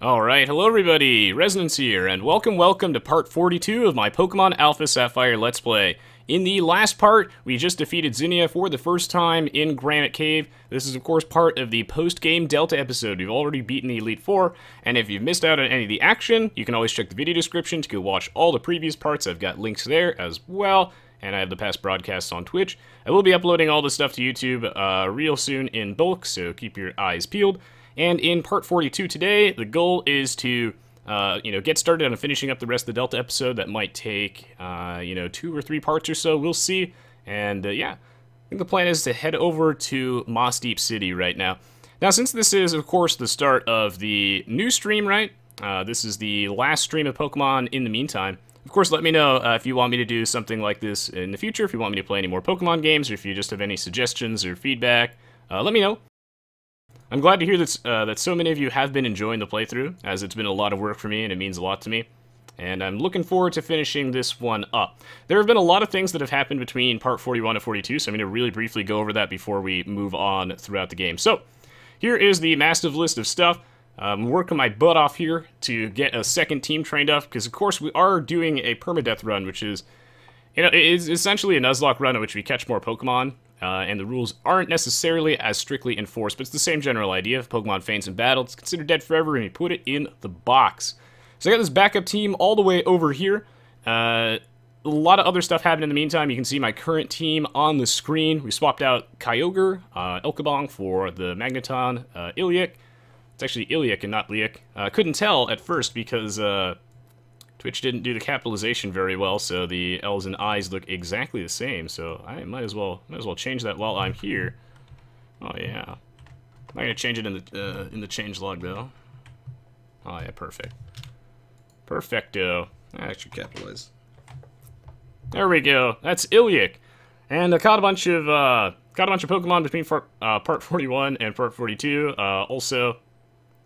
Alright, hello everybody, Resonance here, and welcome to part 42 of my Pokemon Alpha Sapphire Let's Play. In the last part, we just defeated Zinnia for the first time in Granite Cave. This is of course part of the post-game Delta episode. We've already beaten the Elite Four, and if you've missed out on any of the action, you can always check the video description to go watch all the previous parts. I've got links there as well, and I have the past broadcasts on Twitch. I will be uploading all this stuff to YouTube real soon in bulk, so keep your eyes peeled. And in part 42 today, the goal is to, get started on finishing up the rest of the Delta episode. That might take, 2 or 3 parts or so. We'll see. And, I think the plan is to head over to Mossdeep City right now. Now, since this is, of course, the start of the new stream, right? This is the last stream of Pokemon in the meantime. Of course, let me know if you want me to do something like this in the future, if you want me to play any more Pokemon games, or if you just have any suggestions or feedback, let me know. I'm glad to hear that so many of you have been enjoying the playthrough, as it's been a lot of work for me and it means a lot to me. And I'm looking forward to finishing this one up. There have been a lot of things that have happened between part 41 and 42, so I'm going to really briefly go over that before we move on throughout the game. So, here is the massive list of stuff. I'm working my butt off here to get a second team trained up, because of course we are doing a Perma-Death run, which is, it's essentially a Nuzlocke run in which we catch more Pokemon. And the rules aren't necessarily as strictly enforced, but it's the same general idea. If Pokemon faints in battle, it's considered dead forever, and you put it in the box. So I got this backup team all the way over here. A lot of other stuff happened in the meantime. You can see my current team on the screen. We swapped out Kyogre, Elkabong for the Magneton, Iliac. It's actually Iliac and not Liac. Couldn't tell at first because Twitch didn't do the capitalization very well, so the L's and I's look exactly the same. So I might as well change that while I'm here. Oh yeah, I'm not gonna change it in the changelog though. Oh yeah, perfect, perfecto. I should capitalize. There we go. That's Iliac, and I caught a bunch of Pokemon between part 41 and part 42. Also.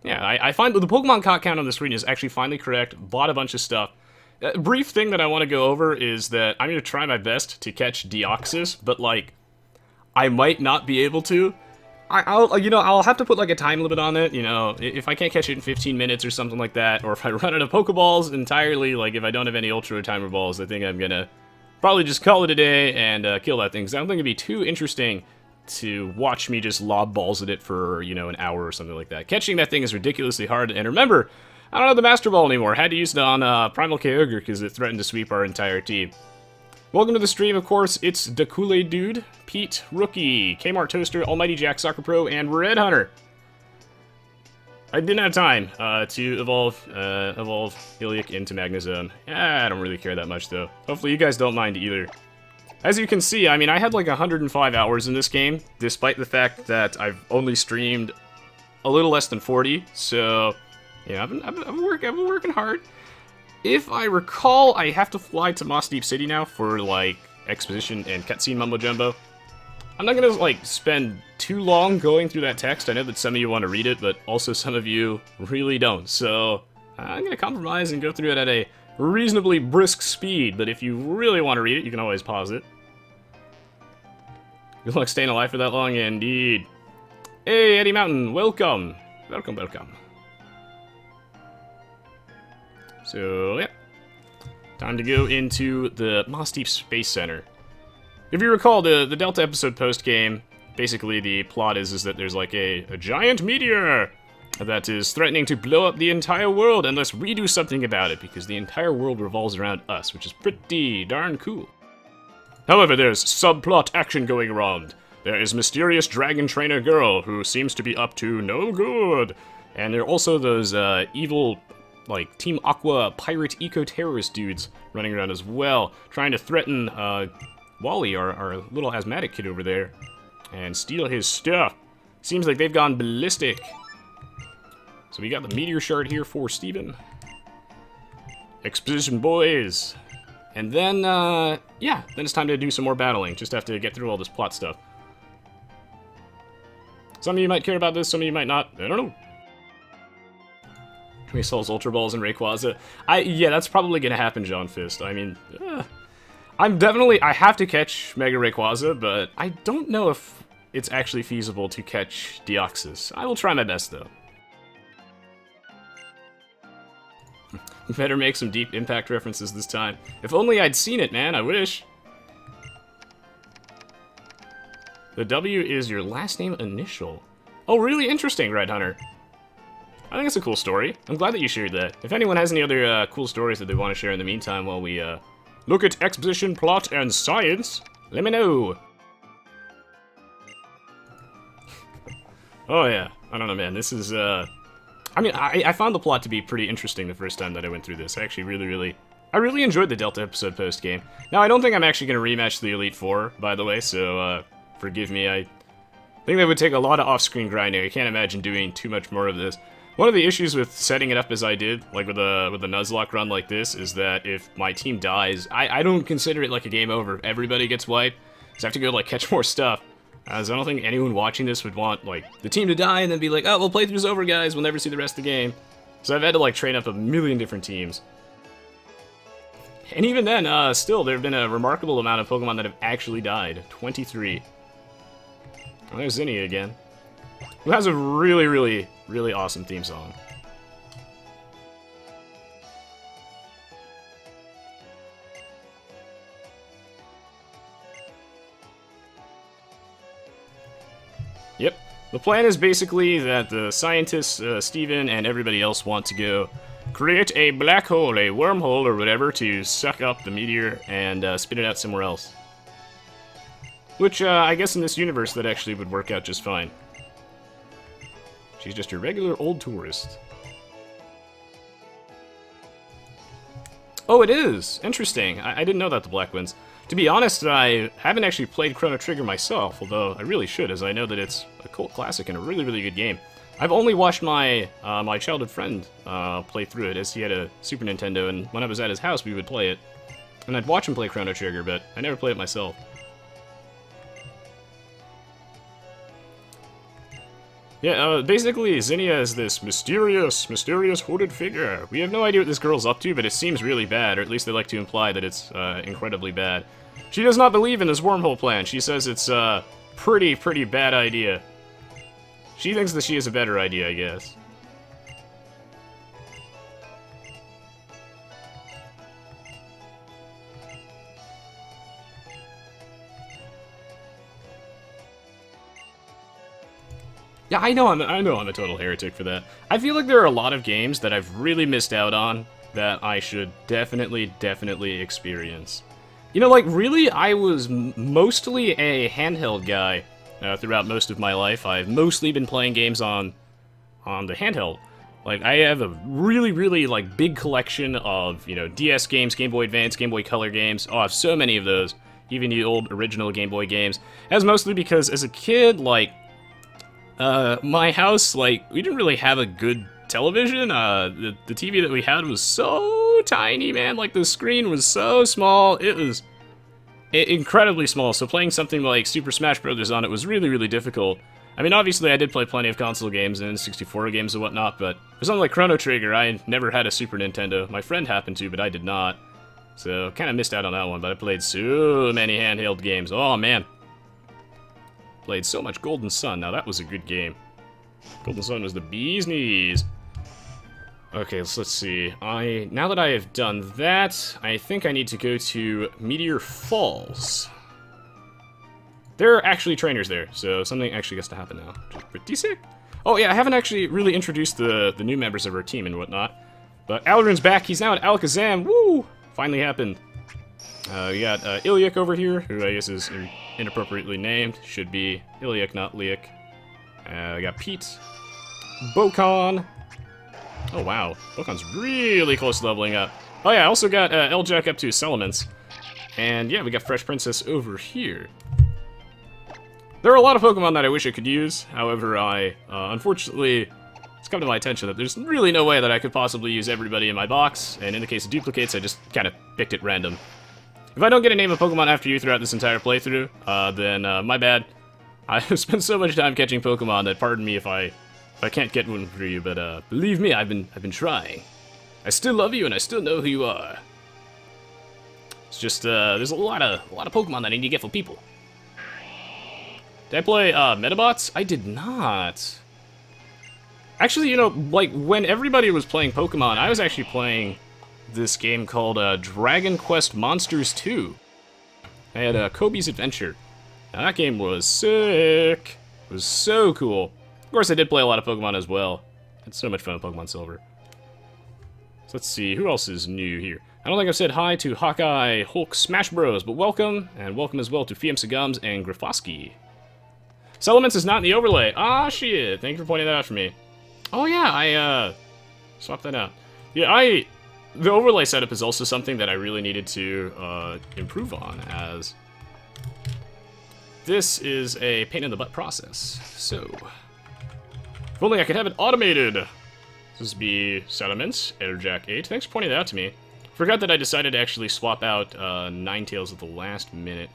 Yeah, I find that the Pokemon caught count on the screen is actually finally correct. Bought a bunch of stuff. A brief thing that I want to go over is that I'm going to try my best to catch Deoxys, but, like, I might not be able to. I'll have to put, like, a time limit on it, if I can't catch it in 15 minutes or something like that, or if I run out of Pokeballs entirely, like, if I don't have any Ultra Timer Balls, I think I'm going to probably just call it a day and kill that thing, because I don't think it'd be too interesting to watch me just lob balls at it for, an hour or something like that. Catching that thing is ridiculously hard, and remember, I don't have the Master Ball anymore. I had to use it on Primal Kyogre because it threatened to sweep our entire team. Welcome to the stream, of course. It's the Kool-Aid Dude, Pete, Rookie, Kmart Toaster, Almighty Jack, Soccer Pro, and Red Hunter. I didn't have time to evolve Iliac into Magnezone. I don't really care that much, though. Hopefully you guys don't mind either. As you can see, I mean, I had like 105 hours in this game, despite the fact that I've only streamed a little less than 40, so, yeah, I've been working hard. If I recall, I have to fly to Mossdeep City now for, like, exposition and cutscene mumbo-jumbo. I'm not gonna, like, spend too long going through that text. I know that some of you want to read it, but also some of you really don't, so I'm gonna compromise and go through it at a reasonably brisk speed, but if you really want to read it, you can always pause it. Good luck staying alive for that long, indeed. Hey, Eddie Mountain, welcome. Welcome. So, yeah. Time to go into the Mossdeep Space Center. If you recall, the Delta episode post-game, basically the plot is that there's like a giant meteor that is threatening to blow up the entire world unless we do something about it, because the entire world revolves around us, which is pretty darn cool. However, there's subplot action going around. There is mysterious dragon trainer girl who seems to be up to no good. And there are also those evil, like, Team Aqua pirate eco-terrorist dudes running around as well, trying to threaten Wally, our little asthmatic kid over there, and steal his stuff. Seems like they've gone ballistic. So we got the meteor shard here for Steven. Exposition, boys. And then, then it's time to do some more battling. Just have to get through all this plot stuff. Some of you might care about this, some of you might not. I don't know. We sells Ultra Balls and Rayquaza. Yeah, that's probably gonna happen, John Fist. I mean, I have to catch Mega Rayquaza, but I don't know if it's actually feasible to catch Deoxys. I will try my best, though. Better make some Deep Impact references this time. If only I'd seen it, man, I wish. The W is your last name initial. Oh, really interesting, Red Hunter. I think it's a cool story. I'm glad that you shared that. If anyone has any other cool stories that they want to share in the meantime while we look at exposition, plot, and science, let me know. Oh yeah, I don't know, man. This is, I mean, I found the plot to be pretty interesting the first time that I went through this. I actually I really enjoyed the Delta episode post-game. Now, I don't think I'm actually going to rematch the Elite Four, by the way, so, forgive me. I think that would take a lot of off-screen grinding. I can't imagine doing too much more of this. One of the issues with setting it up as I did, like with a Nuzlocke run like this, is that if my team dies, I don't consider it like a game over. Everybody gets wiped, so I have to go, like, catch more stuff. As I don't think anyone watching this would want, like, the team to die and then be like, oh, well, playthrough's over, guys, we'll never see the rest of the game. So I've had to, like, train up a million different teams. And even then, still, there have been a remarkable amount of Pokemon that have actually died. 23. Well, there's Zinnia again. Who has a really, really, really awesome theme song. Yep. The plan is basically that the scientists, Steven, and everybody else want to go create a black hole, a wormhole, or whatever, to suck up the meteor and spit it out somewhere else. Which, I guess in this universe, that actually would work out just fine. She's just a regular old tourist. Oh, it is! Interesting. I didn't know that, the Black Winds. To be honest, I haven't actually played Chrono Trigger myself, although I really should, as I know that it's a cult classic and a really, really good game. I've only watched my my childhood friend play through it, as he had a Super Nintendo, and when I was at his house, we would play it. And I'd watch him play Chrono Trigger, but I never played it myself. Yeah, basically, Zinnia is this mysterious hooded figure. We have no idea what this girl's up to, but it seems really bad, or at least they like to imply that it's incredibly bad. She does not believe in this wormhole plan. She says it's a pretty bad idea. She thinks that she has a better idea, I guess. Yeah, I know I'm a total heretic for that. I feel like there are a lot of games that I've really missed out on that I should definitely experience. You know, like, really, I was mostly a handheld guy throughout most of my life. I've mostly been playing games on the handheld. Like, I have a really, like, big collection of, you know, DS games, Game Boy Advance, Game Boy Color games. Oh, I have so many of those. Even the old original Game Boy games. That's mostly because, as a kid, like, my house, like, we didn't really have a good television. The TV that we had was so tiny, man. Like, the screen was so small. It was incredibly small, so playing something like Super Smash Bros. On it was really difficult. I mean, obviously, I did play plenty of console games and 64 games and whatnot, but for something like Chrono Trigger, I never had a Super Nintendo. My friend happened to, but I did not. So, kind of missed out on that one, but I played so many handheld games. Oh, man. Played so much Golden Sun. Now that was a good game. Golden Sun was the bee's knees. Okay, so let's see. Now that I have done that, I think I need to go to Meteor Falls. There are actually trainers there, so something actually has to happen now, which is pretty sick. Oh yeah, I haven't actually really introduced the new members of our team and whatnot. But Alrun's back. He's now at Alakazam. Woo! Finally happened. We got Iliak over here, who I guess is inappropriately named. Should be Iliak, not Liak. We got Pete. Bocon. Oh, wow. Bocon's really close to leveling up. Oh, yeah, I also got L-Jack up to his Elements. And, yeah, we got Fresh Princess over here. There are a lot of Pokemon that I wish I could use. However, unfortunately, it's come to my attention that there's really no way that I could possibly use everybody in my box. And in the case of duplicates, I just kind of picked at random. If I don't get a name of Pokemon after you throughout this entire playthrough, then my bad. I've spent so much time catching Pokemon that pardon me if I can't get one for you, but believe me, I've been trying. I still love you and I still know who you are. It's just there's a lot of Pokemon that I need to get for people. Did I play Metabots? I did not. Actually, you know, like, when everybody was playing Pokemon, I was actually playing this game called Dragon Quest Monsters 2. I had Kobe's Adventure. Now, that game was sick. It was so cool. Of course, I did play a lot of Pokemon as well. I had so much fun with Pokemon Silver. So let's see, who else is new here? I don't think I've said hi to Hawkeye, Hulk, Smash Bros, but welcome, and welcome as well to Fiam Sagums and Grafosky. Settlements is not in the overlay. Ah, shit. Thank you for pointing that out for me. Oh, yeah, I, swapped that out. Yeah, the overlay setup is also something that I really needed to, improve on, as this is a pain-in-the-butt process. So, if only I could have it automated. This would be Settlements, Airjack 8. Thanks for pointing that out to me. Forgot that I decided to actually swap out Ninetales at the last minute.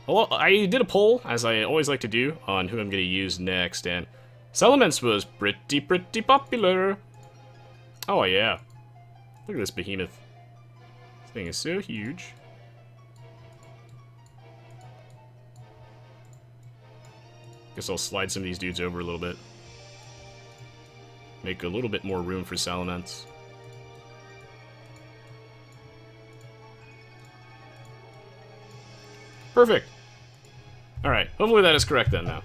Well, I did a poll, as I always like to do, on who I'm going to use next, and Settlements was pretty popular. Oh, yeah. Look at this behemoth. This thing is so huge. Guess I'll slide some of these dudes over a little bit. Make a little bit more room for Salamence. Perfect. Alright, hopefully that is correct then now.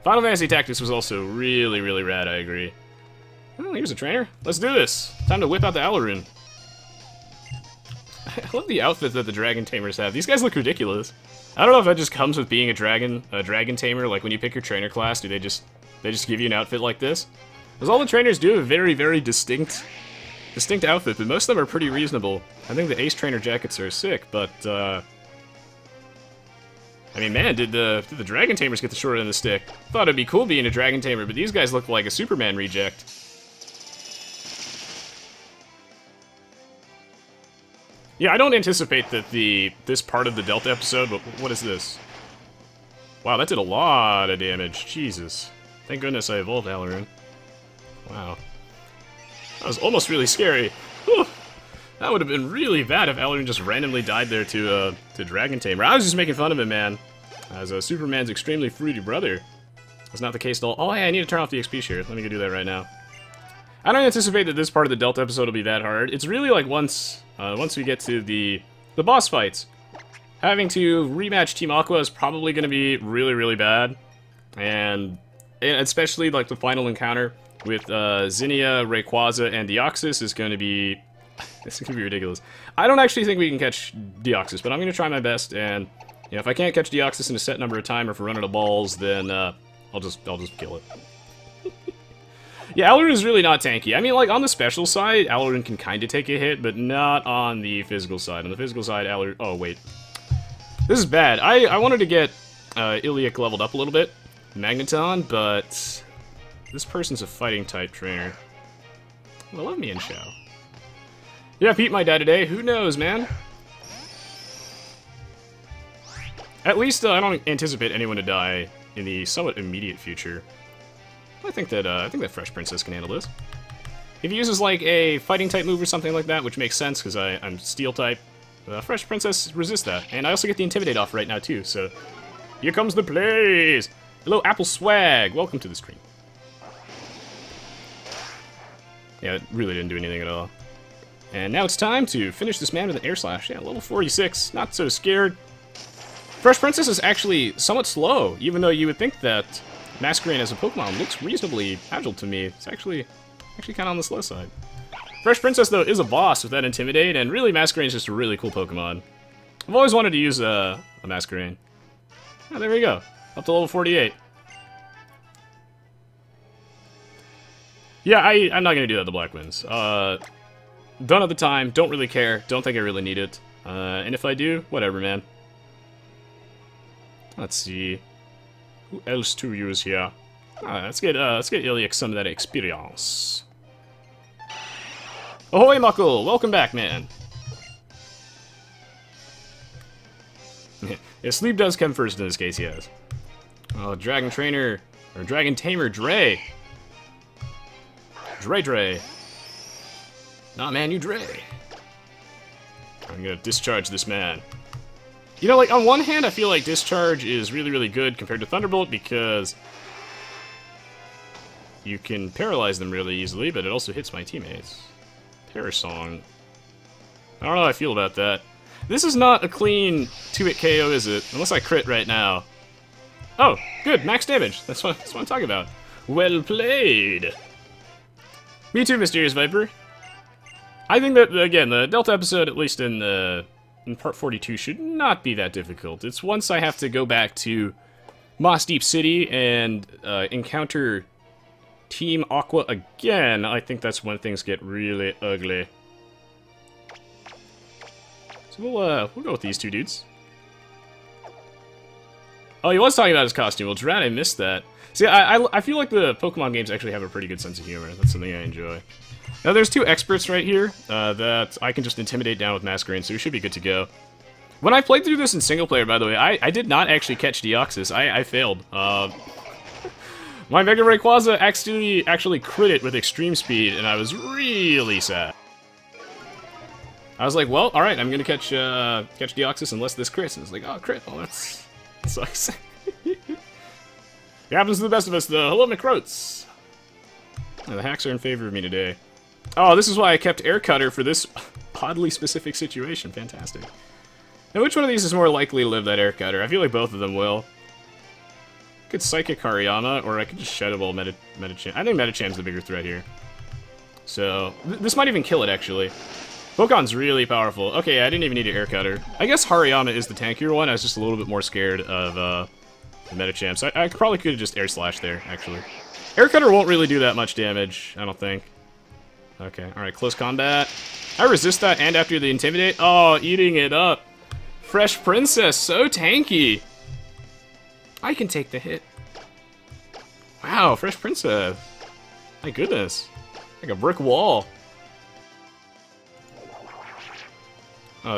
Final Fantasy Tactics was also really, really rad, I agree. Oh, here's a trainer. Let's do this. Time to whip out the Alaroon. I love the outfit that the Dragon Tamers have. These guys look ridiculous. I don't know if that just comes with being a Dragon Tamer. Like when you pick your trainer class, do they just give you an outfit like this? Because all the trainers do have a very, very distinct outfit, but most of them are pretty reasonable. I think the Ace Trainer jackets are sick, but I mean, man, did the Dragon Tamers get the short end of the stick? Thought it'd be cool being a Dragon Tamer, but these guys look like a Superman reject. Yeah, I don't anticipate that this part of the Delta episode, but what is this? Wow, that did a lot of damage. Jesus. Thank goodness I evolved Alaroon. Wow. That was almost really scary. Whew. That would have been really bad if Alaroon just randomly died there to Dragon Tamer. I was just making fun of him, man. As Superman's extremely fruity brother. That's not the case at all. Oh, hey, I need to turn off the XP share. Let me go do that right now. I don't anticipate that this part of the Delta episode will be that hard. It's really like once we get to the boss fights. Having to rematch Team Aqua is probably going to be really, really bad. And especially like the final encounter with Zinnia, Rayquaza, and Deoxys is going to be... This is going to be ridiculous. I don't actually think we can catch Deoxys, but I'm going to try my best, and you know, if I can't catch Deoxys in a set number of time, or if we're running out of balls, then I'll just kill it. Yeah, Alaroon is really not tanky. I mean, like, on the special side, Alaroon can kind of take a hit, but not on the physical side. On the physical side, Alaroon... Oh, wait. This is bad. I wanted to get Iliac leveled up a little bit, Magneton, but this person's a fighting-type trainer. Well, love me in Shao. Yeah, Pete might die today. Who knows, man? At least I don't anticipate anyone to die in the somewhat immediate future. I think that Fresh Princess can handle this. If he uses like a fighting type move or something like that, which makes sense because I'm Steel type, Fresh Princess resists that, and I also get the Intimidate off right now too. So here comes the plays. Hello, Apple Swag. Welcome to the stream. Yeah, it really didn't do anything at all. And now it's time to finish this man with an Air Slash. Yeah, level 46. Not so scared. Fresh Princess is actually somewhat slow, even though you would think that Masquerain as a Pokemon looks reasonably agile to me. It's actually kind of on the slow side. Fresh Princess, though, is a boss with that Intimidate, and really Masquerain is just a really cool Pokemon. I've always wanted to use a Masquerain. Oh, there we go. Up to level 48. Yeah, I'm not going to do that at the Black Winds. Don't have the time, don't really care, don't think I really need it. And if I do, whatever, man. Let's see. Who else to use here? Let's get Iliac some of that experience. Ahoy, Muckle! Welcome back, man. Yeah, sleep does come first in this case, yes. Oh, Dragon Trainer, or Dragon Tamer Dre. Dre. Nah, man, you Dre. I'm gonna discharge this man. You know, like, on one hand, I feel like Discharge is really, really good compared to Thunderbolt because you can paralyze them really easily, but it also hits my teammates. Parasong. I don't know how I feel about that. This is not a clean 2-hit KO, is it? Unless I crit right now. Oh, good, max damage. That's what I'm talking about. Well played. Me too, Mysterious Viper. I think that, again, the Delta episode, at least in part 42, should not be that difficult. It's once I have to go back to Mossdeep City and encounter Team Aqua again, I think that's when things get really ugly. So we'll go with these two dudes. Oh, he was talking about his costume. Well, Drat, I missed that. See, I feel like the Pokemon games actually have a pretty good sense of humor. That's something I enjoy. Now, there's two experts right here that I can just intimidate down with Masquerain, so we should be good to go. When I played through this in single player, by the way, I did not actually catch Deoxys. I failed. My Mega Rayquaza actually crit it with extreme speed, and I was really sad. I was like, well, alright, I'm gonna catch Deoxys unless this crits. And it's like, oh, crit. Oh, that sucks. It happens to the best of us, though. Hello, McRoats. The hacks are in favor of me today. Oh, this is why I kept Air Cutter for this oddly specific situation. Fantastic. Now, which one of these is more likely to live that Air Cutter? I feel like both of them will. I could Psychic Hariyama, or I could just Shadow Ball Medicham. I think Medicham's the bigger threat here. So, this might even kill it, actually. Pokemon's really powerful. Okay, I didn't even need to Air Cutter. I guess Hariyama is the tankier one. I was just a little bit more scared of the Medicham. So I probably could have just Air Slash there, actually. Air Cutter won't really do that much damage, I don't think. Okay, alright, close combat. I resist that, and after the Intimidate. Oh, eating it up. Fresh Princess, so tanky. I can take the hit. Wow, Fresh Princess. My goodness. Like a brick wall.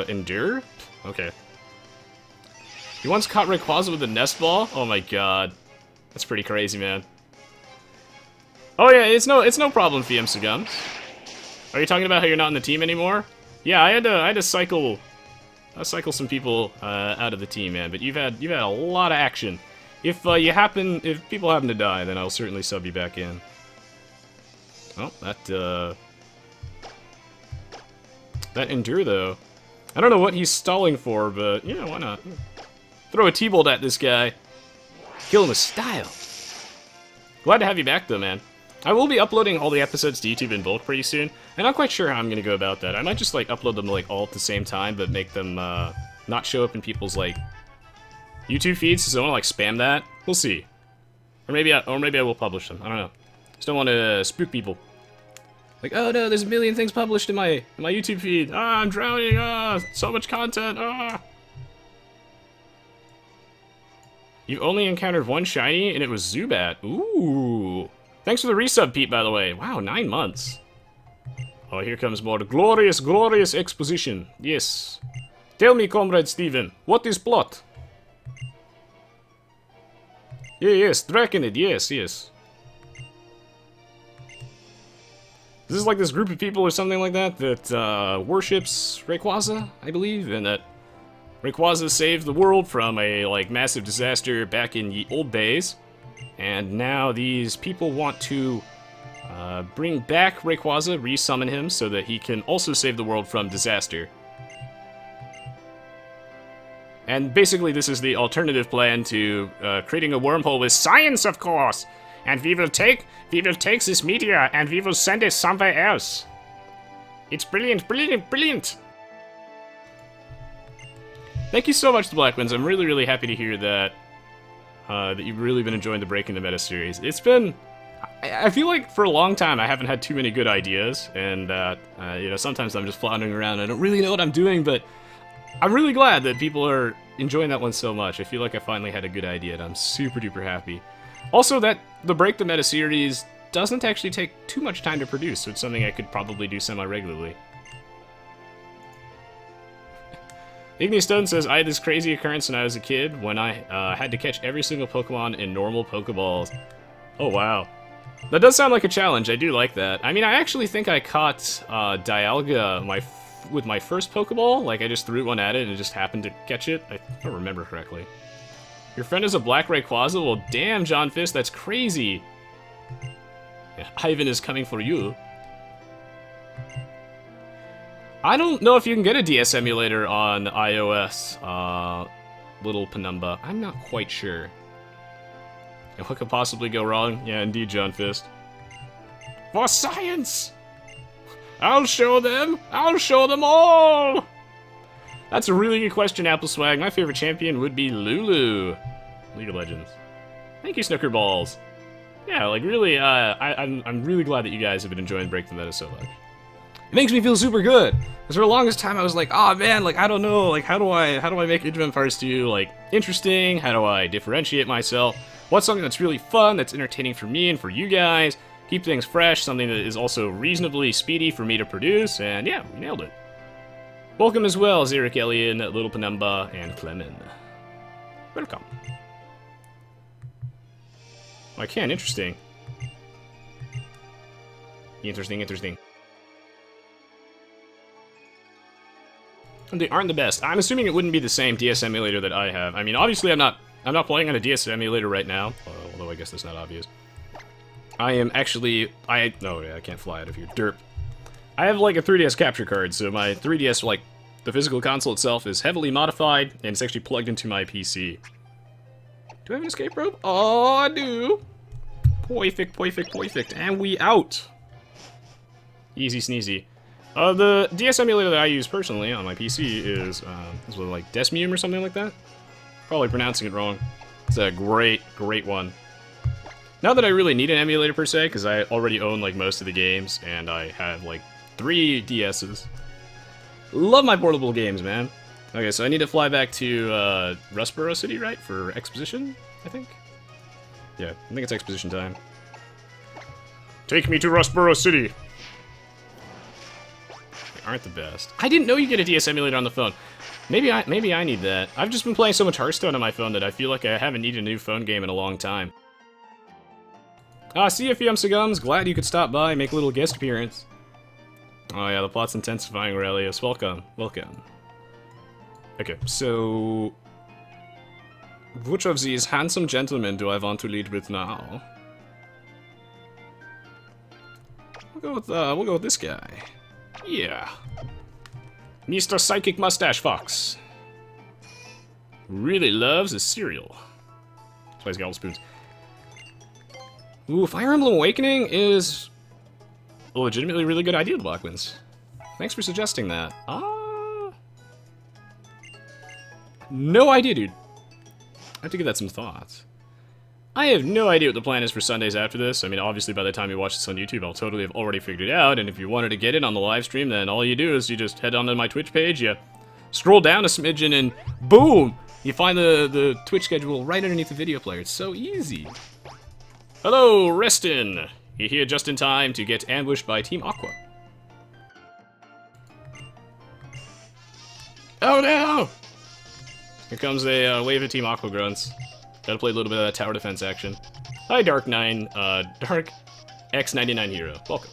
Endure? Okay. He once caught Rayquaza with a Nest Ball? Oh my god. That's pretty crazy, man. Oh yeah, it's no problem, Fiam Sagums. Are you talking about how you're not in the team anymore? Yeah, I had to cycle some people out of the team, man, but you've had a lot of action. If people happen to die, then I'll certainly sub you back in. Oh, that Endure though. I don't know what he's stalling for, but yeah, why not? Throw a T-Bolt at this guy. Kill him with style. Glad to have you back though, man. I will be uploading all the episodes to YouTube in bulk pretty soon. I'm not quite sure how I'm gonna go about that. I might just like upload them like all at the same time, but make them not show up in people's like YouTube feeds, so I don't like spam that. We'll see. Or maybe I will publish them. I don't know. Just don't want to spook people. Like, oh no, there's a million things published in my YouTube feed. Ah, I'm drowning. Ah, so much content. Ah. You only encountered one shiny, and it was Zubat. Ooh. Thanks for the resub, Pete, by the way. Wow, 9 months. Oh, here comes more glorious, glorious exposition. Yes. Tell me, Comrade Steven, what is plot? Yeah, yes, Draconid, yes, yes. This is like this group of people or something like that that worships Rayquaza, I believe, and that Rayquaza saved the world from a like massive disaster back in the old days, and now these people want to bring back Rayquaza, resummon him, so that he can also save the world from disaster. And basically, this is the alternative plan to creating a wormhole with science, of course. And we will take this meteor and we will send it somewhere else. It's brilliant, brilliant, brilliant. Thank you so much, the Black Winds. I'm really, really happy to hear that that you've really been enjoying the Breaking the Meta series. It's been, I feel like for a long time I haven't had too many good ideas, and you know, sometimes I'm just floundering around. I don't really know what I'm doing, but I'm really glad that people are enjoying that one so much. I feel like I finally had a good idea, and I'm super duper happy. Also, that the Break the Meta series doesn't actually take too much time to produce, so it's something I could probably do semi-regularly. Igni Stone says, I had this crazy occurrence when I was a kid, when I had to catch every single Pokemon in normal Pokeballs. Oh, wow. That does sound like a challenge. I do like that. I mean, I actually think I caught Dialga with my first Pokeball. Like, I just threw one at it and it just happened to catch it. I don't remember correctly. Your friend is a black Rayquaza? Well, damn, John Fist, that's crazy. Ivan is coming for you. I don't know if you can get a DS emulator on iOS, Little Penumbra. I'm not quite sure. And what could possibly go wrong? Yeah, indeed, John Fist. For science! I'll show them! I'll show them all! That's a really good question, Apple Swag. My favorite champion would be Lulu. League of Legends. Thank you, Snooker Balls. Yeah, like really, I'm really glad that you guys have been enjoying Break the Meta so much. It makes me feel super good. Because for the longest time I was like, oh man, like I don't know, like how do I make Age of Empires 2 like interesting? How do I differentiate myself? What's something that's really fun, that's entertaining for me and for you guys? Keep things fresh, something that is also reasonably speedy for me to produce, and yeah, we nailed it. Welcome as well, Xeric Elian, Little Penumbra, and Clemen. Welcome. Oh, I can, interesting. Interesting. And they aren't the best. I'm assuming it wouldn't be the same DS emulator that I have. I mean, obviously I'm not playing on a DS emulator right now, although I guess that's not obvious. I am actually, I can't fly out of here. Derp. I have like a 3DS capture card, so my 3DS, like, the physical console itself is heavily modified, and it's actually plugged into my PC. Do I have an escape rope? Oh, I do. Perfect. And we out. Easy sneezy. The DS emulator that I use personally on my PC is like Desmium or something like that. Probably pronouncing it wrong. It's a great one. Not that I really need an emulator per se, because I already own like most of the games, and I have like 3 DSs. Love my portable games, man. Okay, so I need to fly back to Rustboro City, right? For exposition, I think? Yeah, I think it's exposition time. Take me to Rustboro City! They aren't the best. I didn't know you get a DS emulator on the phone. Maybe I need that. I've just been playing so much Hearthstone on my phone that I feel like I haven't needed a new phone game in a long time. See you, Fiumsagums. Glad you could stop by and make a little guest appearance. Oh yeah, the plot's intensifying, Aurelius. Welcome. Okay, so... which of these handsome gentlemen do I want to lead with now? We'll go with this guy. Yeah. Mr. Psychic Mustache Fox. Really loves his cereal. That's why he's got all the spoons. Ooh, Fire Emblem Awakening is a legitimately really good idea, Blackwinds. Thanks for suggesting that. No idea, dude. I have to give that some thought. I have no idea what the plan is for Sundays after this. I mean, obviously by the time you watch this on YouTube, I'll totally have already figured it out, and if you wanted to get it on the live stream, then all you do is you just head onto my Twitch page, you scroll down a smidgen, and boom! You find the Twitch schedule right underneath the video player. It's so easy. Hello, Reston! You're here just in time to get ambushed by Team Aqua. Oh no! Here comes a wave of Team Aqua grunts. Gotta play a little bit of that tower defense action. Hi, Dark X99 Hero. Welcome.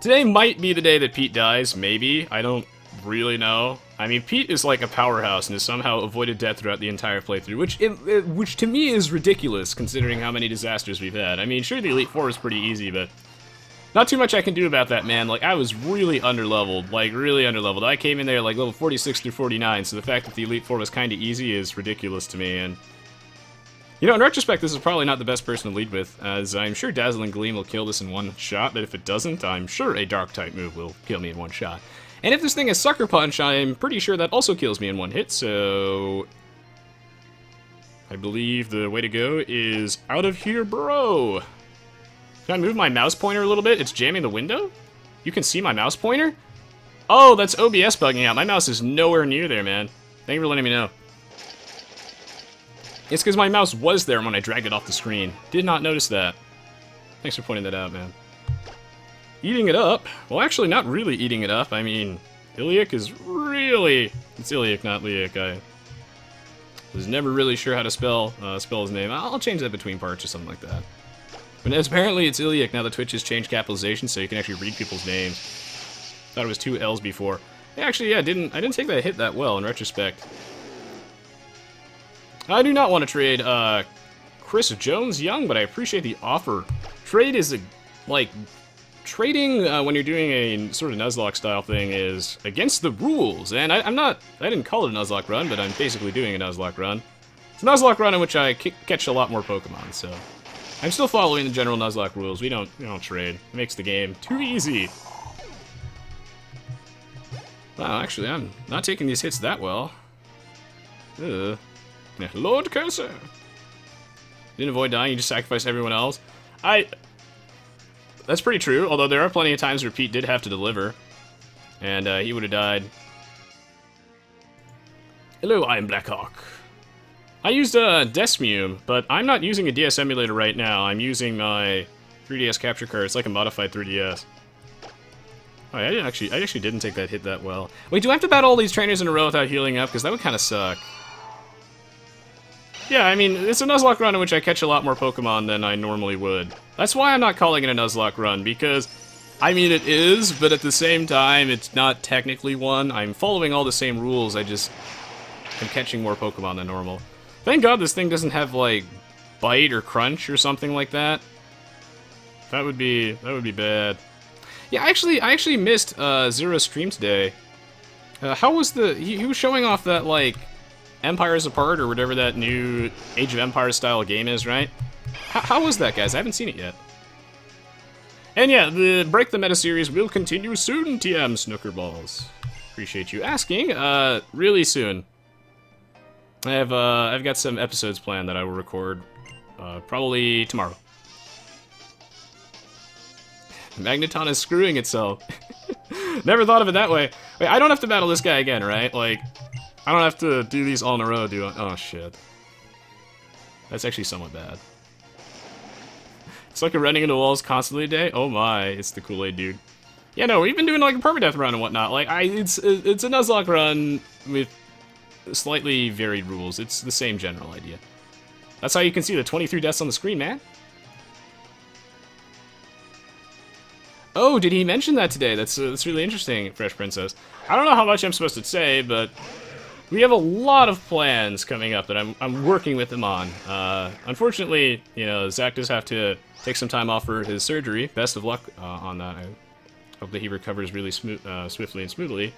Today might be the day that Pete dies, maybe. I don't really know. I mean, Pete is like a powerhouse and has somehow avoided death throughout the entire playthrough, which to me is ridiculous, considering how many disasters we've had. I mean, sure, the Elite Four is pretty easy, but not too much I can do about that, man. Like, I was really underleveled, I came in there like level 46 through 49, so the fact that the Elite Four was kind of easy is ridiculous to me, and... you know, in retrospect, this is probably not the best person to lead with, as I'm sure Dazzling Gleam will kill this in one shot, but if it doesn't, I'm sure a Dark-type move will kill me in one shot. And if this thing is Sucker Punch, I'm pretty sure that also kills me in one hit, so... I believe the way to go is out of here, bro! Can I move my mouse pointer a little bit? It's jamming the window? You can see my mouse pointer? Oh, that's OBS bugging out. My mouse is nowhere near there, man. Thank you for letting me know. It's because my mouse was there when I dragged it off the screen. Did not notice that. Thanks for pointing that out, man. Eating it up? Well, actually, not really eating it up. I mean, Iliac is really... it's Iliac, not Liac. I was never really sure how to spell his name. I'll change that between parts or something like that. But apparently it's Iliac now that Twitch has changed capitalization so you can actually read people's names. Thought it was 2 L's before. Actually, yeah, I didn't take that hit that well in retrospect. I do not want to trade Chris Jones Young, but I appreciate the offer. Trade is a like, trading when you're doing a sort of Nuzlocke style thing is against the rules, and I didn't call it a Nuzlocke run, but I'm basically doing a Nuzlocke run. It's a Nuzlocke run in which I catch a lot more Pokemon, so I'm still following the general Nuzlocke rules. We don't trade. It makes the game too easy. Wow, actually, I'm not taking these hits that well. Ugh. Yeah, Lord Cursor. Didn't avoid dying, you just sacrificed everyone else. That's pretty true, although there are plenty of times where Pete did have to deliver. And he would have died. Hello, I'm Blackhawk. I used a Desmume, but I'm not using a DS emulator right now. I'm using my 3DS capture card. It's like a modified 3DS. Oh, I actually didn't take that hit that well. Wait, do I have to battle all these trainers in a row without healing up? Because that would kind of suck. Yeah, I mean, it's a Nuzlocke run in which I catch a lot more Pokemon than I normally would. That's why I'm not calling it a Nuzlocke run, because, I mean, it is, but at the same time, it's not technically one. I'm following all the same rules, I'm catching more Pokemon than normal. Thank God this thing doesn't have, like, Bite or Crunch or something like that. That would be bad. Yeah, I actually missed Zero's stream today. How was he was showing off that, like, Empires Apart, or whatever that new Age of Empires style game is, right? How was that, guys? I haven't seen it yet. And yeah, the Break the Meta series will continue soon, TM Snookerballs. Appreciate you asking. Really soon. I've got some episodes planned that I will record, probably tomorrow. Magneton is screwing itself. Never thought of it that way. Wait, I don't have to battle this guy again, right? Like, I don't have to do these all in a row, do I? Oh, shit. That's actually somewhat bad. It's like a running into walls constantly today. Oh my, it's the Kool-Aid dude. Yeah, no, we've been doing like a Perma-Death run and whatnot. Like, it's a Nuzlocke run with slightly varied rules. It's the same general idea. That's how you can see the 23 deaths on the screen, man. Oh, did he mention that today? That's really interesting, Fresh Princess. I don't know how much I'm supposed to say, but we have a lot of plans coming up that I'm working with him on. Unfortunately, you know, Zach does have to take some time off for his surgery. Best of luck on that. I hope that he recovers really swiftly and smoothly.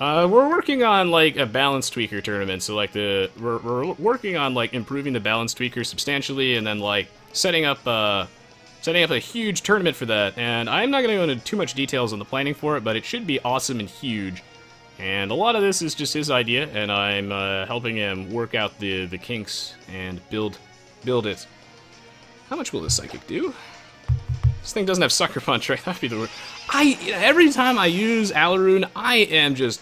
We're working on like a balance tweaker tournament, so like we're working on like improving the balance tweaker substantially, and then like setting up a huge tournament for that. And I'm not going to go into too much details on the planning for it, but it should be awesome and huge. And a lot of this is just his idea, and I'm helping him work out the kinks and build it. How much will this Psychic do? This thing doesn't have Sucker Punch, right? That'd be the worst. Every time I use Alaroon, I am just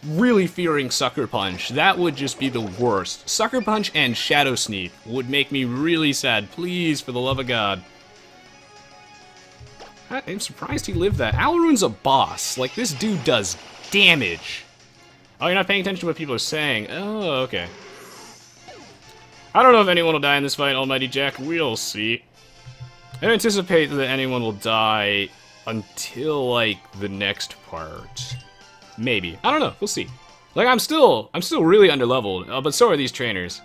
really fearing Sucker Punch. That would just be the worst. Sucker Punch and Shadow Sneak would make me really sad. Please, for the love of God. I'm surprised he lived that. Alaroon's a boss. Like, this dude does damage. Oh, you're not paying attention to what people are saying. Oh, okay. I don't know if anyone will die in this fight, Almighty Jack. We'll see. I don't anticipate that anyone will die until, like, the next part. Maybe. I don't know. We'll see. Like, I'm still really underleveled, but so are these trainers.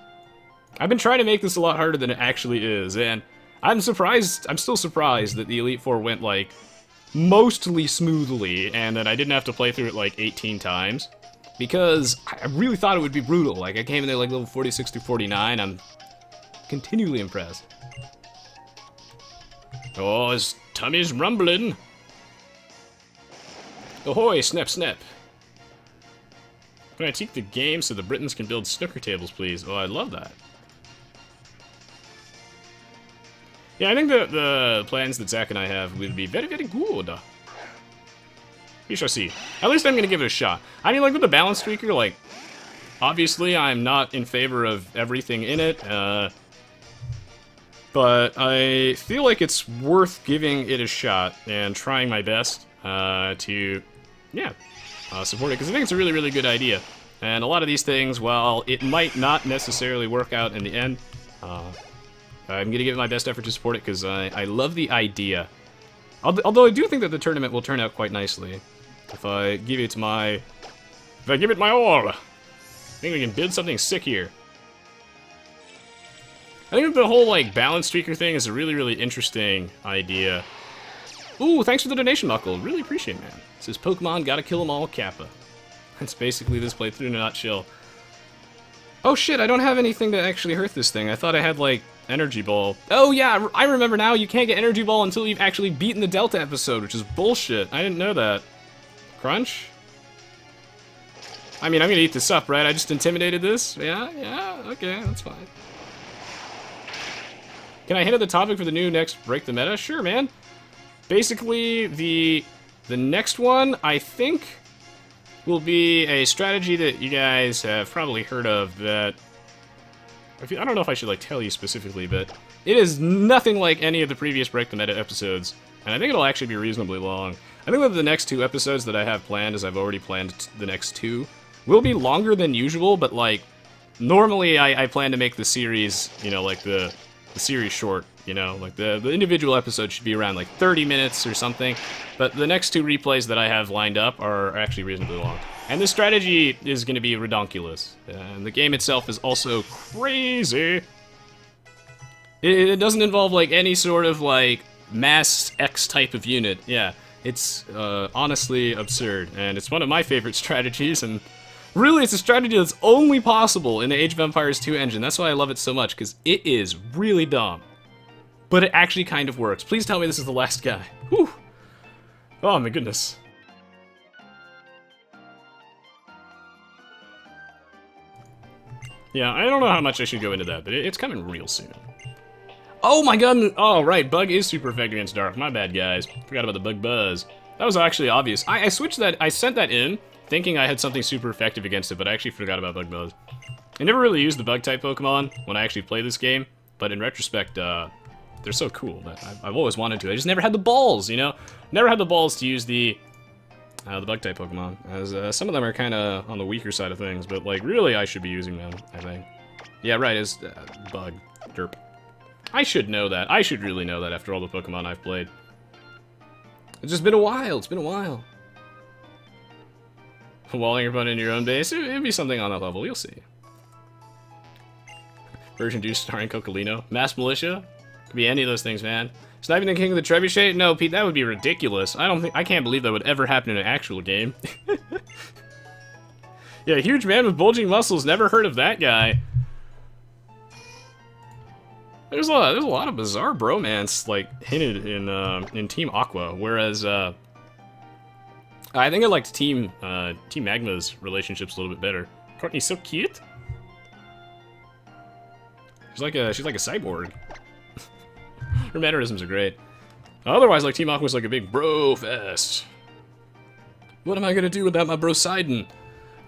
I've been trying to make this a lot harder than it actually is, and I'm still surprised that the Elite Four went, like, mostly smoothly, and that I didn't have to play through it, like, 18 times. Because I really thought it would be brutal. Like, I came in there, like, level 46 through 49. I'm continually impressed. Oh, his tummy's rumbling. Ahoy, snap, snap. Can I take the game so the Britons can build snooker tables, please? Oh, I'd love that. Yeah, I think the plans that Zach and I have will be very, very good. We shall see. At least I'm going to give it a shot. I mean, like, with the balance tweaker, like, obviously I'm not in favor of everything in it, but I feel like it's worth giving it a shot and trying my best to, yeah, support it, because I think it's a really, really good idea. And a lot of these things, while it might not necessarily work out in the end, I'm going to give it my best effort to support it, because I love the idea. Although I do think that the tournament will turn out quite nicely. If I give it my all, I think we can build something sick here. I think the whole, like, balance streaker thing is a really, really interesting idea. Ooh, thanks for the donation, Muckle. Really appreciate it, man. It says, Pokemon gotta kill them all, Kappa. That's basically this playthrough in a nutshell. Oh shit, I don't have anything to actually hurt this thing. I thought I had, like, Energy Ball. Oh yeah, I remember now, you can't get Energy Ball until you've actually beaten the Delta episode, which is bullshit. I didn't know that. Crunch? I mean, I'm gonna eat this up, right? I just intimidated this? Yeah, okay, that's fine. Can I hit at the topic for the new next Break the Meta? Sure, man. Basically, the next one, I think, will be a strategy that you guys have probably heard of that... I don't know if I should, like, tell you specifically, but it is nothing like any of the previous Break the Meta episodes, and I think it'll actually be reasonably long. I think that the next 2 episodes that I have planned, as I've already planned the next 2, will be longer than usual, but, like, normally I plan to make the series, you know, like, the series short, you know, like the individual episodes should be around like 30 minutes or something, but the next 2 replays that I have lined up are actually reasonably long. And this strategy is going to be redonkulous, and the game itself is also crazy. It doesn't involve like any sort of like mass X type of unit, yeah, it's honestly absurd, and it's one of my favorite strategies, and really, it's a strategy that's only possible in the Age of Empires 2 engine. That's why I love it so much, because it is really dumb. But it actually kind of works. Please tell me this is the last guy. Whew. Oh my goodness. Yeah, I don't know how much I should go into that, but it's coming real soon. Oh my god! Oh, right, Bug is super effective against Dark. My bad, guys. Forgot about the Bug Buzz. That was actually obvious. I switched that, I sent that in, thinking I had something super effective against it, but I actually forgot about Bug Buzz. I never really used the Bug-type Pokemon when I actually played this game, but in retrospect, they're so cool that I've always wanted to. I just never had the balls, you know? Never had the balls to use the Bug-type Pokemon, as some of them are kind of on the weaker side of things, but, like, really I should be using them, I think. Yeah, right, it's Bug. Derp. I should know that. I should really know that after all the Pokemon I've played. It's just been a while. It's been a while. Walling your opponent in your own base? It'd be something on that level, you'll see. Version 2 starring Cocalino. Mass Militia? Could be any of those things, man. Sniping the King of the Trebuchet? No, Pete, that would be ridiculous. I can't believe that would ever happen in an actual game. Yeah, huge man with bulging muscles, never heard of that guy. There's a lot of bizarre bromance, like, hinted in Team Aqua, whereas, I think I liked Team Magma's relationships a little bit better. Courtney's so cute. She's like a cyborg. Her mannerisms are great. Otherwise, like, Team Aqua's like a big bro fest. What am I gonna do without my bro Sidon?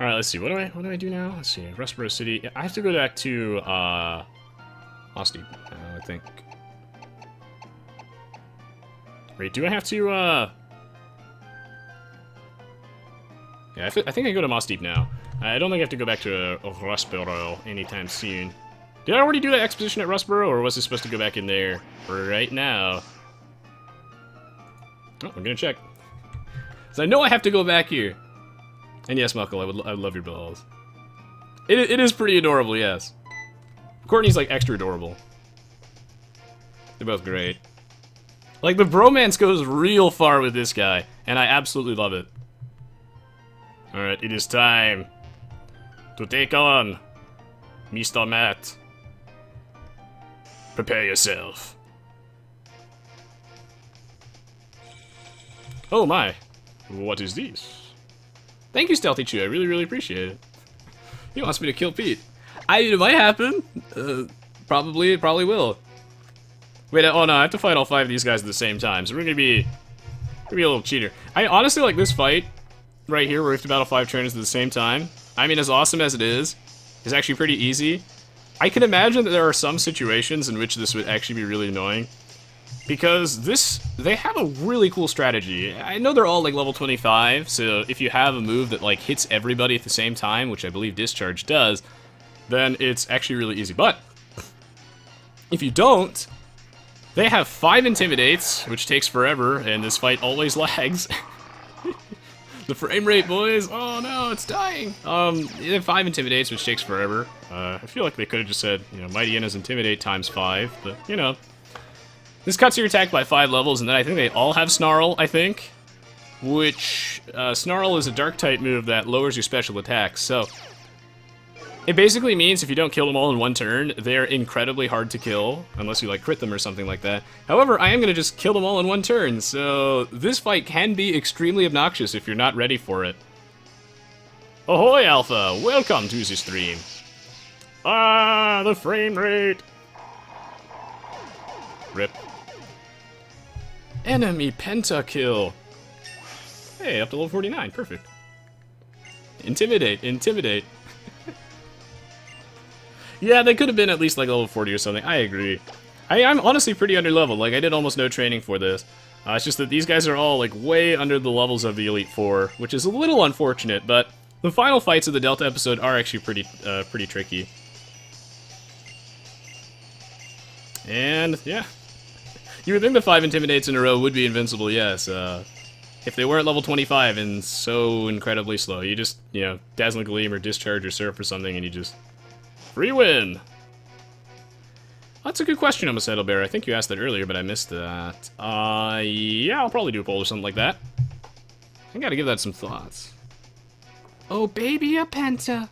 All right, let's see. What do I do now? Let's see. Rustboro City. I have to go back to Mossdeep, I think. Wait, do I have to Yeah, I think I can go to Mossdeep now. I don't think I have to go back to Rustboro anytime soon. Did I already do that exposition at Rustboro, or was I supposed to go back in there right now? Oh, I'm gonna check. So I know I have to go back here. And yes, Muckle, I would love your balls. It is pretty adorable, yes. Courtney's like extra adorable. They're both great. Like, the bromance goes real far with this guy, and I absolutely love it. Alright, it is time to take on Mr. Matt. Prepare yourself. Oh my, what is this? Thank you, Stealthy Chew, I really, really appreciate it. He wants me to kill Pete. It might happen. Probably, it probably will. Wait, oh no, I have to fight all 5 of these guys at the same time, so we're gonna be a little cheater. I honestly like this fight right here, where we have to battle 5 trainers at the same time. I mean, as awesome as it is actually pretty easy. I can imagine that there are some situations in which this would actually be really annoying, because they have a really cool strategy. I know they're all like level 25, so if you have a move that like hits everybody at the same time, which I believe Discharge does, then it's actually really easy. But if you don't, they have 5 Intimidates, which takes forever, and this fight always lags. The frame rate, boys! Oh no, it's dying! They have 5 Intimidates, which takes forever. I feel like they could have just said, you know, Mighty Inna's Intimidate times 5, but, you know. This cuts your attack by 5 levels, and then I think they all have Snarl, I think. Which, Snarl is a Dark-type move that lowers your special attacks, so... It basically means if you don't kill them all in one turn, they're incredibly hard to kill, unless you, like, crit them or something like that. However, I am going to just kill them all in one turn, so this fight can be extremely obnoxious if you're not ready for it. Ahoy, Alpha! Welcome to the stream. Ah, the frame rate! Rip. Enemy pentakill! Hey, up to level 49, perfect. Intimidate, intimidate. Yeah, they could have been at least like level 40 or something, I agree. I'm honestly pretty underleveled, like I did almost no training for this. It's just that these guys are all like way under the levels of the Elite Four, which is a little unfortunate, but the final fights of the Delta episode are actually pretty tricky. And, yeah. You would think the 5 Intimidates in a row would be invincible, yes. If they were at level 25 and so incredibly slow, you just, you know, Dazzling Gleam or Discharge or Surf or something and you just... Free win! That's a good question, Almost Settle Bear. I think you asked that earlier, but I missed that. Yeah, I'll probably do a poll or something like that. I gotta give that some thoughts. Oh, baby, a penta.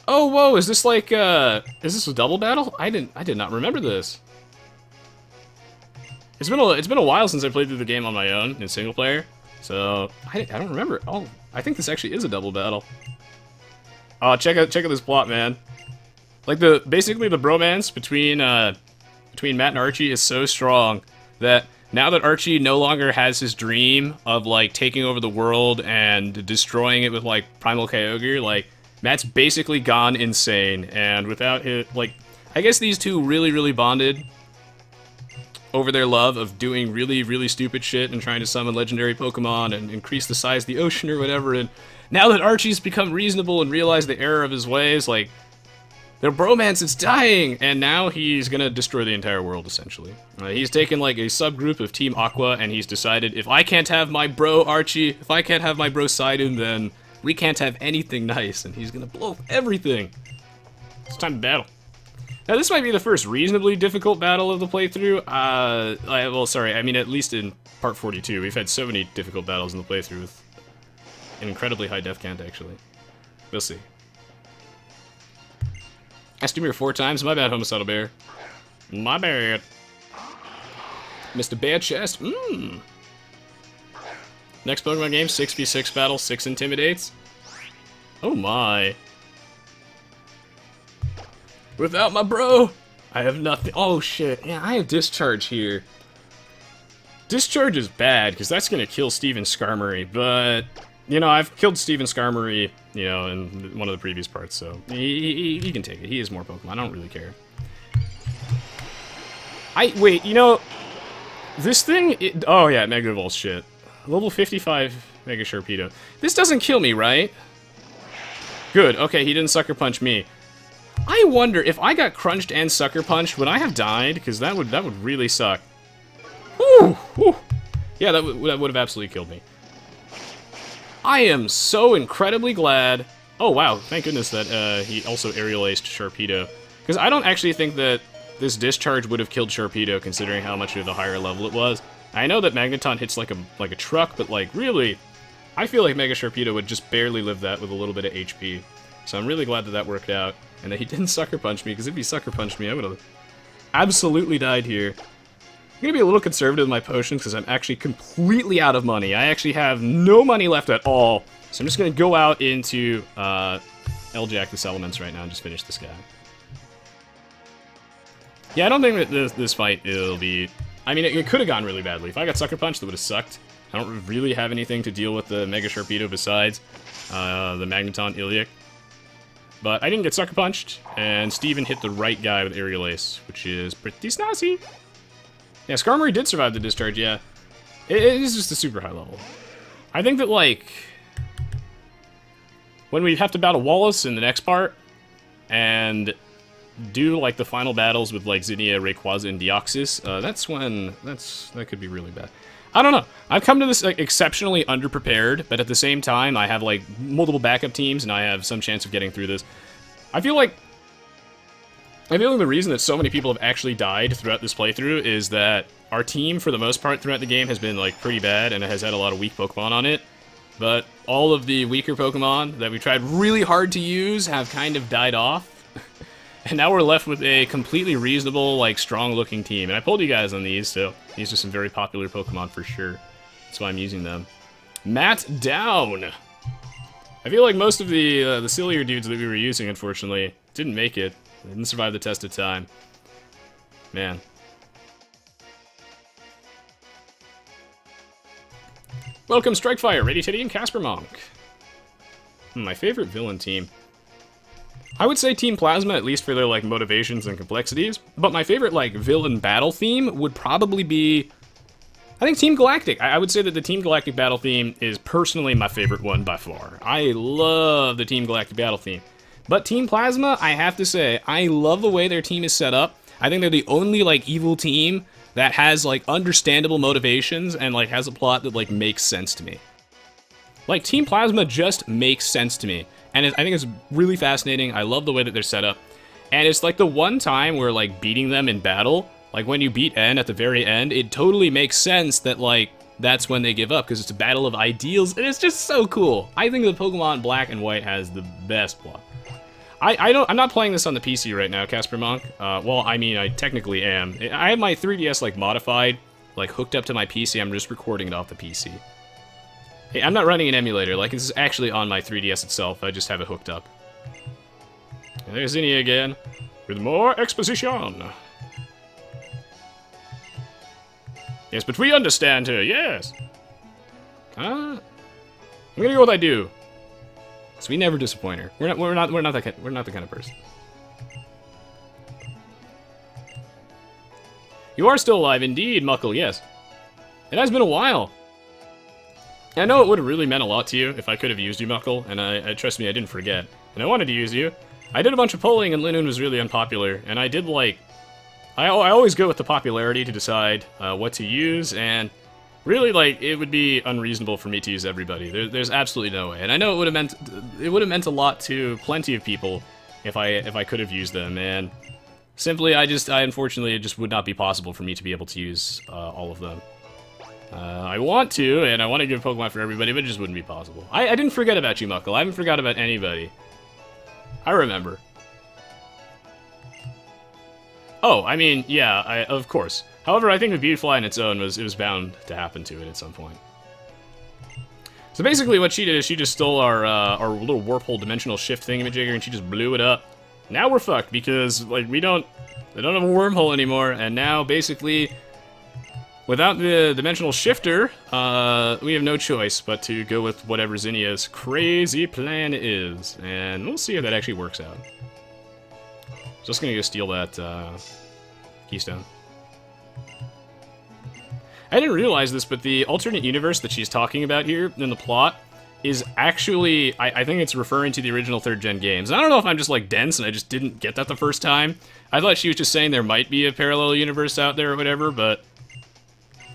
Oh, whoa, is this like, is this a double battle? I did not remember this. It's been a while since I played through the game on my own in single player, so I don't remember. Oh, I think this actually is a double battle. Oh, check out this plot, man. Like basically the bromance between Matt and Archie is so strong that now that Archie no longer has his dream of like taking over the world and destroying it with like Primal Kyogre, like Matt's basically gone insane, and without it, like, I guess these two really bonded over their love of doing really stupid shit and trying to summon legendary Pokemon and increase the size of the ocean or whatever, and now that Archie's become reasonable and realized the error of his ways, like, their bromance is dying, and now he's gonna destroy the entire world, essentially. He's taken, like, a subgroup of Team Aqua, and he's decided, if I can't have my bro Archie, if I can't have my bro Sidon, then we can't have anything nice, and he's gonna blow up everything. It's time to battle. Now, this might be the first reasonably difficult battle of the playthrough. Well, sorry, I mean, at least in part 42. We've had so many difficult battles in the playthrough with an incredibly high death count, actually. We'll see. Estimir 4 times. My bad, Homicidal Bear. My bad. Missed a bad chest. Next Pokemon game, 6v6 battle, 6 Intimidates. Oh my. Without my bro, I have nothing. Oh shit, yeah, I have Discharge here. Discharge is bad, because that's going to kill Steven Skarmory, but, you know, I've killed Steven Skarmory, you know, in one of the previous parts, so he can take it. He has more Pokemon, I don't really care. Wait, you know, this thing, oh yeah, Mega Evolves shit. Level 55 Mega Sharpedo. This doesn't kill me, right? Good, okay, he didn't Sucker Punch me. I wonder, if I got crunched and Sucker Punched, would I have died? Because that would really suck. Whew, whew. Yeah, that would have absolutely killed me. I am so incredibly glad. Oh wow, thank goodness that he also aerial aced Sharpedo. Because I don't actually think that this Discharge would have killed Sharpedo, considering how much of a higher level it was. I know that Magneton hits like a truck, but like really, I feel like Mega Sharpedo would just barely live that with a little bit of HP. So I'm really glad that that worked out, and that he didn't Sucker Punch me, because if he Sucker Punched me, I would have absolutely died here. I'm gonna be a little conservative with my potions, because I'm actually completely out of money. I actually have no money left at all, so I'm just gonna go out into L-Jack the Salamence right now and just finish this guy. Yeah, I don't think that this fight will be... I mean, it could have gone really badly. If I got Sucker Punched, that would have sucked. I don't really have anything to deal with the Mega Sharpedo besides the Magneton Iliac. But I didn't get Sucker Punched, and Steven hit the right guy with Aerial Ace, which is pretty snazzy. Yeah, Skarmory did survive the Discharge, yeah. It is just a super high level. I think that, like, when we have to battle Wallace in the next part, and do, like, the final battles with, like, Zinnia, Rayquaza, and Deoxys, that's when, that could be really bad. I don't know. I've come to this like, exceptionally underprepared, but at the same time, I have like multiple backup teams, and I have some chance of getting through this. I feel like the reason that so many people have actually died throughout this playthrough is that our team, for the most part throughout the game, has been like pretty bad, and it has had a lot of weak Pokemon on it. But all of the weaker Pokemon that we tried really hard to use have kind of died off. And now we're left with a completely reasonable, like, strong-looking team. And I pulled you guys on these, so these are some very popular Pokemon for sure. That's why I'm using them. Matt Down! I feel like most of the sillier dudes that we were using, unfortunately, didn't make it. They didn't survive the test of time. Man. Welcome, Strikefire, Ready Teddy, and Casper Monk. My favorite villain team. I would say Team Plasma, at least for their, like, motivations and complexities. But my favorite, like, villain battle theme would probably be, I think, Team Galactic. I would say that the Team Galactic battle theme is personally my favorite one by far. I love the Team Galactic battle theme. But Team Plasma, I have to say, I love the way their team is set up. I think they're the only, like, evil team that has, like, understandable motivations and, like, has a plot that, like, makes sense to me. Like, Team Plasma just makes sense to me. And I think it's really fascinating. I love the way that they're set up. And it's like the one time where, like, beating them in battle, like when you beat N at the very end, it totally makes sense that, like, that's when they give up, because it's a battle of ideals, and it's just so cool. I think the Pokemon Black and White has the best plot. I'm not playing this on the PC right now, Casper Monk. Well, I mean, I technically am. I have my 3DS, like, modified, like, hooked up to my PC. I'm just recording it off the PC. Hey, I'm not running an emulator, like, this is actually on my 3DS itself, I just have it hooked up. And there's Zinnia again, with more exposition. Yes, but we understand her, yes! I'm gonna go with I do. So we never disappoint her. We're not the kind of person. You are still alive, indeed, Muckle, yes. It has been a while. I know it would have really meant a lot to you if I could have used you, Muckle, and I trust me, I didn't forget. And I wanted to use you. I did a bunch of polling, and Linoon was really unpopular, and I did, like... I always go with the popularity to decide what to use, and really, like, it would be unreasonable for me to use everybody. There's absolutely no way. And I know it would have meant a lot to plenty of people if I could have used them, and simply, unfortunately, it just would not be possible for me to be able to use all of them. I want to, and I want to give Pokemon for everybody, but it just wouldn't be possible. I didn't forget about you, Muckle. I haven't forgot about anybody. I remember. Oh, I mean, yeah, of course. However, I think the Beautifly on its own it was bound to happen to it at some point. So basically what she did is she just stole our little warp hole dimensional shift thingamajigger, and she just blew it up. Now we're fucked, because, like, they don't have a wormhole anymore, and now, basically... Without the dimensional shifter, we have no choice but to go with whatever Zinnia's crazy plan is. And we'll see if that actually works out. Just gonna go steal that keystone. I didn't realize this, but the alternate universe that she's talking about here in the plot is actually, I think it's referring to the original 3rd gen games. And I don't know if I'm just, like, dense and I just didn't get that the first time. I thought she was just saying there might be a parallel universe out there or whatever, but...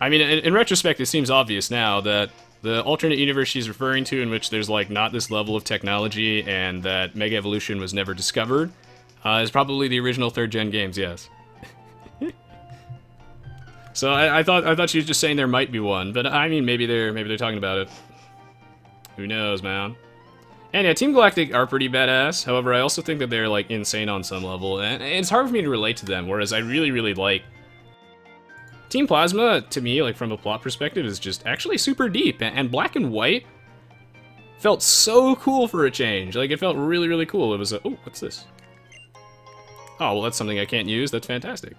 I mean, in retrospect, it seems obvious now that the alternate universe she's referring to, in which there's, like, not this level of technology and that Mega Evolution was never discovered, is probably the original 3rd gen games, yes. So I thought she was just saying there might be one, but I mean, maybe they're talking about it. Who knows, man? And yeah, Team Galactic are pretty badass. However, I also think that they're, like, insane on some level, and it's hard for me to relate to them, whereas I really, really like... Team Plasma, to me, like, from a plot perspective, is just actually super deep, and Black and White felt so cool for a change. Like, it felt really, really cool. It was a... Oh, what's this? Oh, well, that's something I can't use. That's fantastic.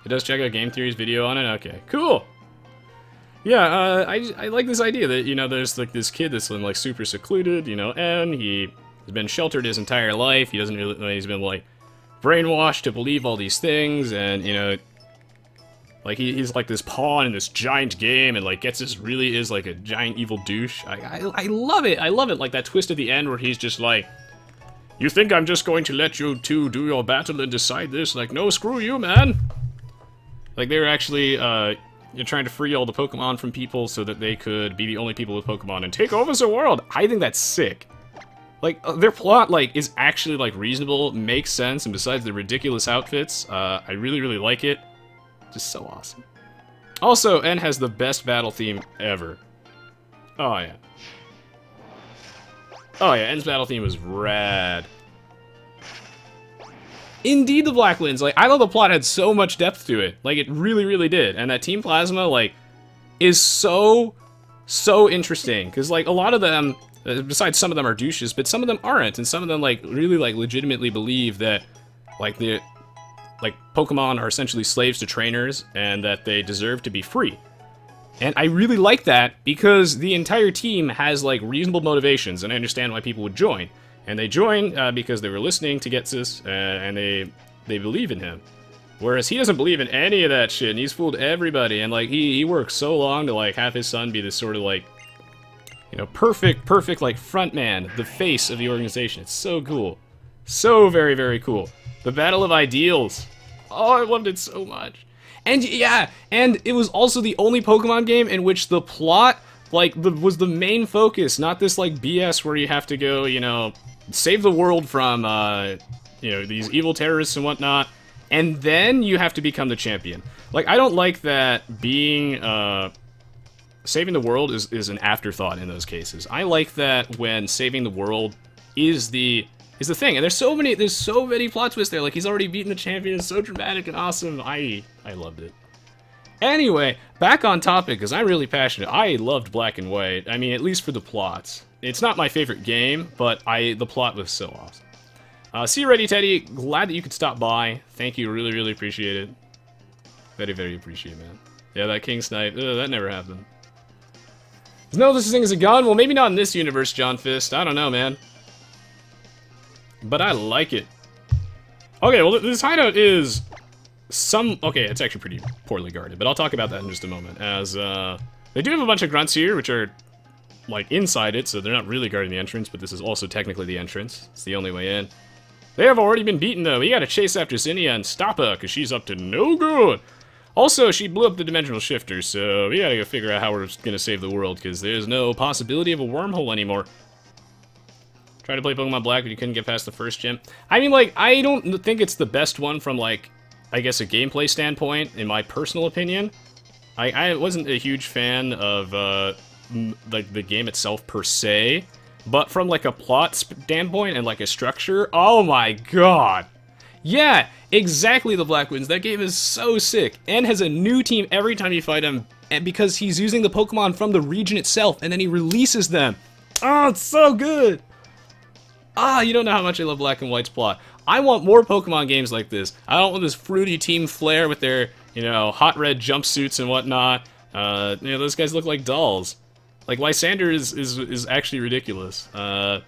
It does check out Game Theory's video on it? Okay, cool! Yeah, I like this idea that, you know, there's, like, this kid that's, like, super secluded, you know, and he has been sheltered his entire life. He doesn't really... He's been, like... brainwashed to believe all these things, and, you know, like, he's like this pawn in this giant game, and, like, really is, like, a giant evil douche. I love it! I love it, like, that twist at the end where he's just like, you think I'm just going to let you two do your battle and decide this? Like, no, screw you, man! Like, they were actually, you're trying to free all the Pokemon from people so that they could be the only people with Pokemon and take over the world. I think that's sick. Like, their plot, like, is actually, like, reasonable, makes sense, and besides the ridiculous outfits, I really, really like it. Just so awesome. Also, N has the best battle theme ever. Oh, yeah. Oh, yeah, N's battle theme was rad. Indeed, the Black Winds. Like, I thought the plot had so much depth to it. Like, it really, really did. And that Team Plasma, like, is so interesting. Because, like, a lot of them, besides some of them are douches, but some of them aren't. And some of them, like, really, like, legitimately believe that, like, Pokemon are essentially slaves to trainers and that they deserve to be free. And I really like that because the entire team has, like, reasonable motivations, and I understand why people would join. And they join because they were listening to Getsus, and they believe in him. Whereas he doesn't believe in any of that shit, and he's fooled everybody, and, like, he worked so long to, like, have his son be this sort of, like, you know, perfect, like, front man, the face of the organization. It's so cool. So very, very cool. The Battle of Ideals. Oh, I loved it so much. And, yeah, and it was also the only Pokemon game in which the plot, like, was the main focus, not this, like, BS where you have to go, you know, save the world from, you know, these evil terrorists and whatnot, and then you have to become the champion. Like, I don't like that being, saving the world is an afterthought in those cases. I like that when saving the world is the thing, and there's so many plot twists there. Like, he's already beaten the champion. It's so dramatic and awesome. I loved it. Anyway, back on topic, because I'm really passionate. I loved Black and White. I mean, at least for the plots. It's not my favorite game, but the plot was so awesome. See you ready, Teddy. Glad that you could stop by. Thank you. Really, really appreciate it. Very, very appreciate it, man. Yeah, that King Snipe. That never happened. No, this thing is a gun? Well, maybe not in this universe, John Fist. I don't know, man. But I like it. Okay, well, this hideout is okay, it's actually pretty poorly guarded, but I'll talk about that in just a moment, as, they do have a bunch of grunts here, which are, like, inside it, so they're not really guarding the entrance, but this is also technically the entrance. It's the only way in. They have already been beaten, though. We gotta chase after Zinnia and stop her, because she's up to no good. Also, she blew up the dimensional shifter, so we gotta go figure out how we're gonna save the world, because there's no possibility of a wormhole anymore. Tried to play Pokemon Black, but you couldn't get past the first gym. I mean, like, I don't think it's the best one from, like, I guess a gameplay standpoint, in my personal opinion. I wasn't a huge fan of, like, the game itself per se, but from, like, a plot standpoint and, like, a structure, oh my god! Yeah, exactly the Black Winds. That game is so sick, and has a new team every time you fight him, and because he's using the Pokemon from the region itself, and then he releases them. Oh, it's so good! Ah, you don't know how much I love Black and White's plot. I want more Pokemon games like this. I don't want this fruity Team Flare with their, you know, hot red jumpsuits and whatnot. You know, those guys look like dolls. Like, Lysander is actually ridiculous. I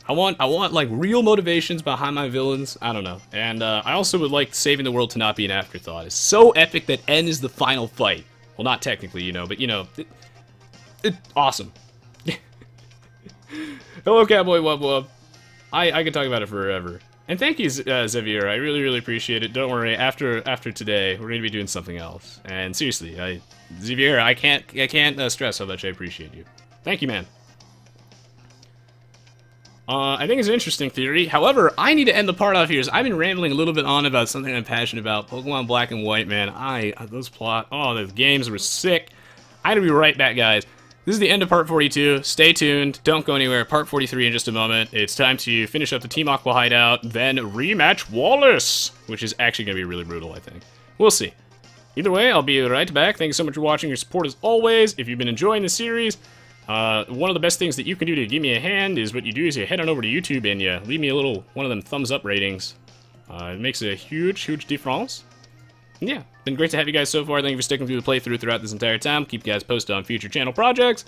want, like, real motivations behind my villains. I don't know. And, I also would like saving the world to not be an afterthought. It's so epic that N is the final fight. Well, not technically, you know, but, you know, awesome. Hello, Cowboy Wub Wub. I could talk about it forever. And thank you, Xavier. I really, really appreciate it. Don't worry. After today, we're gonna be doing something else. And seriously, Xavier, I can't stress how much I appreciate you. Thank you, man. I think it's an interesting theory. However, I need to end the part off here. I've been rambling a little bit on about something I'm passionate about. Pokemon Black and White, man. Those those games were sick. I'm gonna be right back, guys. This is the end of part 42. Stay tuned. Don't go anywhere. Part 43 in just a moment. It's time to finish up the Team Aqua hideout, then rematch Wallace, which is actually going to be really brutal, I think. We'll see. Either way, I'll be right back. Thank you so much for watching. Your support as always. If you've been enjoying the series, one of the best things that you can do to give me a hand is what you do is you head on over to YouTube and you leave me a little one of them thumbs up ratings. It makes a huge, huge difference. Yeah, been great to have you guys so far. Thank you for sticking through the playthrough throughout this entire time. Keep you guys posted on future channel projects,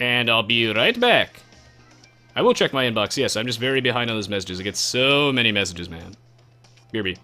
and I'll be right back. I will check my inbox. Yes, I'm just very behind on those messages. I get so many messages, man. BRB.